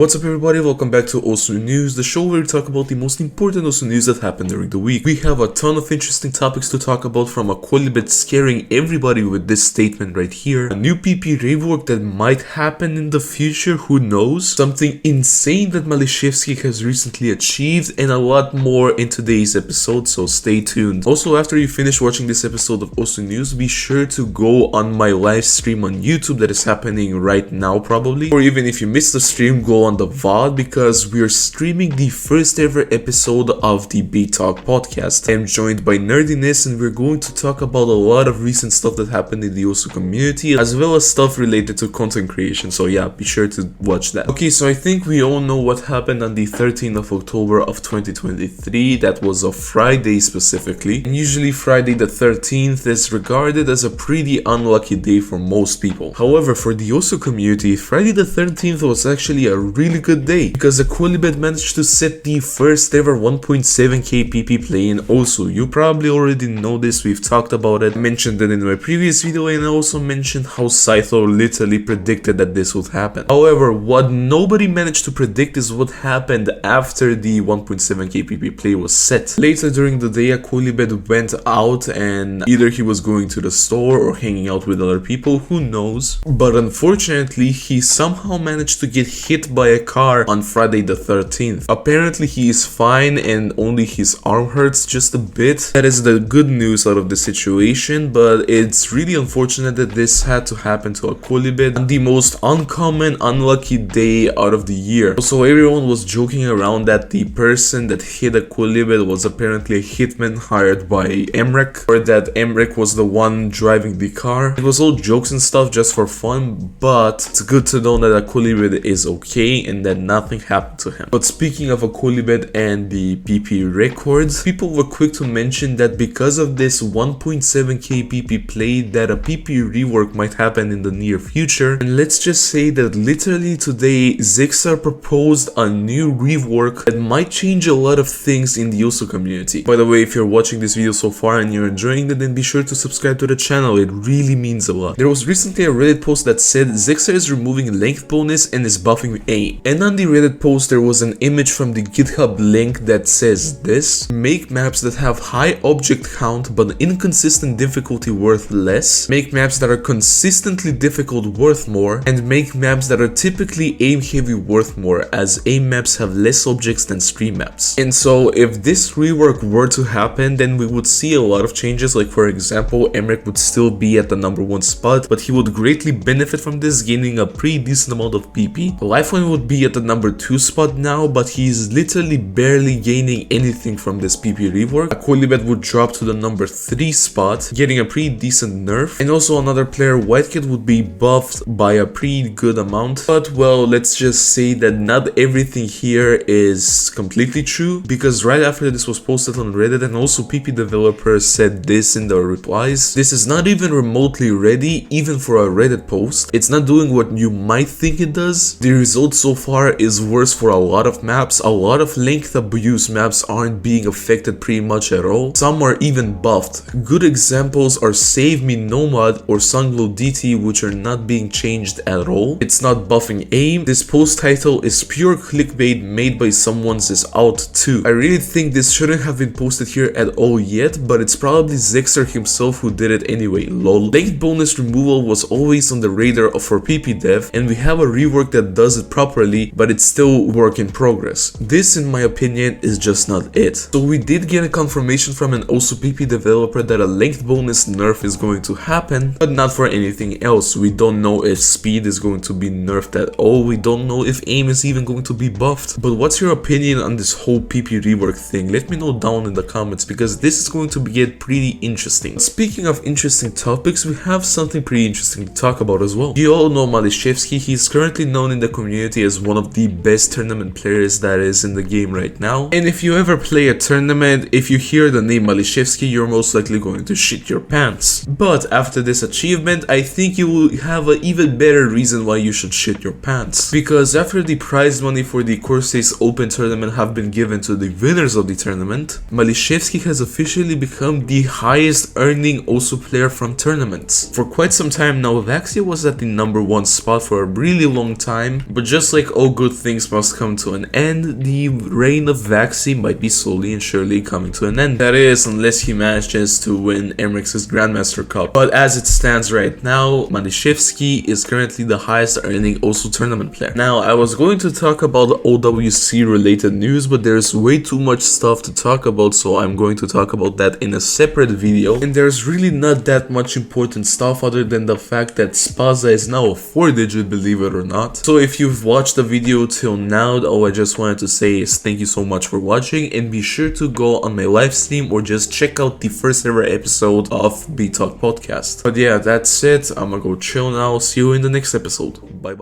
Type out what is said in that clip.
What's up everybody, welcome back to Osu News, the show where we talk about the most important Osu news that happened during the week. We have a ton of interesting topics to talk about, from Akolibed scaring everybody with this statement right here, a new PP Rework that might happen in the future, who knows, something insane that Maliszewski has recently achieved, and a lot more in today's episode, so stay tuned. Also, after you finish watching this episode of Osu News, be sure to go on my live stream on YouTube that is happening right now probably, or even if you missed the stream, go on the VOD, because we are streaming the first ever episode of the Big Talk podcast. I am joined by Nerdiness, and we're going to talk about a lot of recent stuff that happened in the Osu community, as well as stuff related to content creation, so yeah, be sure to watch that. Okay, so I think we all know what happened on the 13th of October of 2023, that was a Friday specifically, and usually Friday the 13th is regarded as a pretty unlucky day for most people. However, for the Osu community, Friday the 13th was actually a really good day, because Akolibed managed to set the first ever 1.7k PP play in Osu. You probably already know this, we've talked about it, I mentioned it in my previous video, and I also mentioned how Scytho literally predicted that this would happen. However, what nobody managed to predict is what happened after the 1.7k PP play was set. Later during the day, Akolibed went out, and either he was going to the store or hanging out with other people, who knows, but unfortunately he somehow managed to get hit by a car on Friday the 13th. Apparently he is fine and only his arm hurts just a bit. That is the good news out of the situation, but it's really unfortunate that this had to happen to Akolibed on the most uncommon, unlucky day out of the year. Also, everyone was joking around that the person that hit Akolibed was apparently a hitman hired by Emrek, or that Emrek was the one driving the car. It was all jokes and stuff just for fun, but it's good to know that Akolibed is okay and that nothing happened to him. But speaking of Akolibed and the PP records, people were quick to mention that because of this 1.7k PP play, that a PP rework might happen in the near future. And let's just say that literally today, Zixar proposed a new rework that might change a lot of things in the Osu community. By the way, if you're watching this video so far and you're enjoying it, then be sure to subscribe to the channel, it really means a lot. There was recently a Reddit post that said Zixar is removing length bonus and is buffing aim. And on the Reddit post there was an image from the GitHub link that says this: make maps that have high object count but inconsistent difficulty worth less, make maps that are consistently difficult worth more, and make maps that are typically aim heavy worth more, as aim maps have less objects than stream maps. And so if this rework were to happen, then we would see a lot of changes. Like for example, Emrek would still be at the #1 spot, but he would greatly benefit from this, gaining a pretty decent amount of PP. Lifeone would be at the #2 spot now, but he's literally barely gaining anything from this PP rework. Akolibed would drop to the #3 spot, getting a pretty decent nerf, and also another player, Whitekid, would be buffed by a pretty good amount. But well, let's just say that not everything here is completely true, because right after this was posted on Reddit, and also PP developers said this in their replies: this is not even remotely ready, even for a Reddit post. It's not doing what you might think it does. The result so far is worse for a lot of maps. A lot of length abuse maps aren't being affected pretty much at all. Some are even buffed. Good examples are Save Me Nomad or Sunglow DT, which are not being changed at all. It's not buffing aim. This post title is pure clickbait made by someone's is out too. I really think this shouldn't have been posted here at all yet, but it's probably Zixar himself who did it anyway, lol. Length bonus removal was always on the radar for PP dev, and we have a rework that does it properly, but it's still work in progress. This, in my opinion, is just not it. So we did get a confirmation from an Osu PP developer that a length bonus nerf is going to happen, but not for anything else. We don't know if speed is going to be nerfed at all. We don't know if aim is even going to be buffed. But what's your opinion on this whole PP rework thing? Let me know down in the comments, because this is going to get pretty interesting. Speaking of interesting topics, we have something pretty interesting to talk about as well. You all know Maliszewski. He's currently known in the community as one of the best tournament players that is in the game right now. And if you ever play a tournament, if you hear the name Maliszewski, you're most likely going to shit your pants. But after this achievement, I think you will have an even better reason why you should shit your pants. Because after the prize money for the Corsair's Open tournament have been given to the winners of the tournament, Maliszewski has officially become the highest earning Osu player from tournaments. For quite some time now, Vaxia was at the #1 spot for a really long time, but just just like all good things must come to an end, the reign of Vaxi might be slowly and surely coming to an end. That is, unless he manages to win Emrix's Grandmaster Cup. But as it stands right now, Maliszewski is currently the highest earning OSU tournament player. Now, I was going to talk about OWC related news, but there's way too much stuff to talk about, so I'm going to talk about that in a separate video. And there's really not that much important stuff other than the fact that Spaza is now a 4-digit, believe it or not. So if you've watched the video till now, all I just wanted to say is thank you so much for watching, and be sure to go on my live stream or just check out the first ever episode of B Talk Podcast. But yeah, that's it. I'm gonna go chill now. See you in the next episode. Bye bye.